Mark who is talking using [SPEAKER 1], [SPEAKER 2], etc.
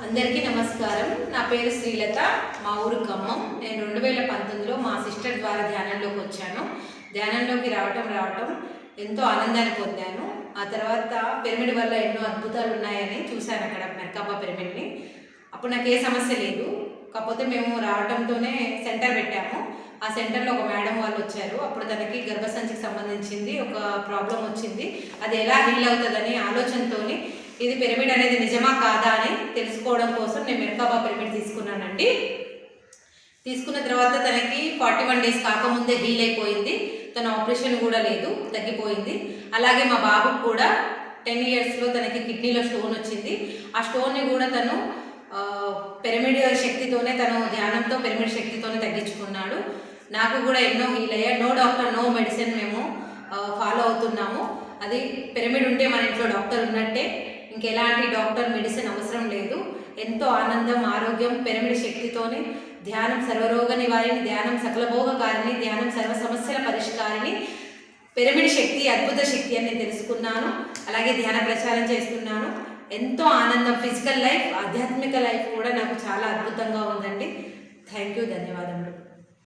[SPEAKER 1] అందరికీ నమస్కారం. నా పేరు శ్రీలత, మా ఊరు ఖమ్మం. నేను 2019లో మా సిస్టర్ ద్వారా ధ్యానంలోకి వచ్చాను. ధ్యానంలోకి రావటం ఎంతో ఆనందాన్ని పొందాను. ఆ తర్వాత పిరమిడ్ వల్ల ఎన్నో అద్భుతాలు ఉన్నాయని చూశాను అక్కడ మెర్కాబా పిరమిడ్ని. అప్పుడు నాకు ఏ సమస్య లేదు. కాకపోతే మేము రావడంతోనే సెంటర్ పెట్టాము. ఆ సెంటర్లో ఒక మేడం వాళ్ళు వచ్చారు. అప్పుడు తనకి గర్భసంచికి సంబంధించింది ఒక ప్రాబ్లం వచ్చింది. అది ఎలా హీల్ అవుతుందని ఆలోచనతోని ఇది పిరమిడ్ అనేది నిజమా కాదా అని తెలుసుకోవడం కోసం నేను మెర్కాబా పిరమిడ్ తీసుకున్నానండి. తీసుకున్న తర్వాత తనకి 41 డేస్ కాకముందే హీల్ అయిపోయింది. తన ఆపరేషన్ కూడా లేదు, తగ్గిపోయింది. అలాగే మా బాబుకు కూడా 10 ఇయర్స్లో తనకి కిడ్నీలో స్టోన్ వచ్చింది. ఆ స్టోన్ని కూడా తను పిరమిడ్ శక్తితోనే, తను ధ్యానంతో పిరమిడ్ శక్తితోనే తగ్గించుకున్నాడు. నాకు కూడా ఎన్నో హీల్ అయ్యా. నో డాక్టర్ నో మెడిసిన్ మేము ఫాలో అవుతున్నాము. అది పిరమిడ్ ఉంటే మన ఇంట్లో డాక్టర్ ఉన్నట్టే. ఇంకెలాంటి డాక్టర్ మెడిసిన్ అవసరం లేదు. ఎంతో ఆనందం, ఆరోగ్యం పిరమిడ్ శక్తితోనే. ధ్యానం సర్వరోగ నివారిణి, ధ్యానం సకలభోగకారిణి, ధ్యానం సర్వ సమస్యల పరిష్కారిణి. పిరమిడ్ శక్తి అద్భుత శక్తి అని నేను తెలుసుకున్నాను. అలాగే ధ్యాన ప్రచారం చేస్తున్నాను. ఎంతో ఆనందం. ఫిజికల్ లైఫ్, ఆధ్యాత్మిక లైఫ్ కూడా నాకు చాలా అద్భుతంగా ఉందండి. థ్యాంక్ యూ, ధన్యవాదములు.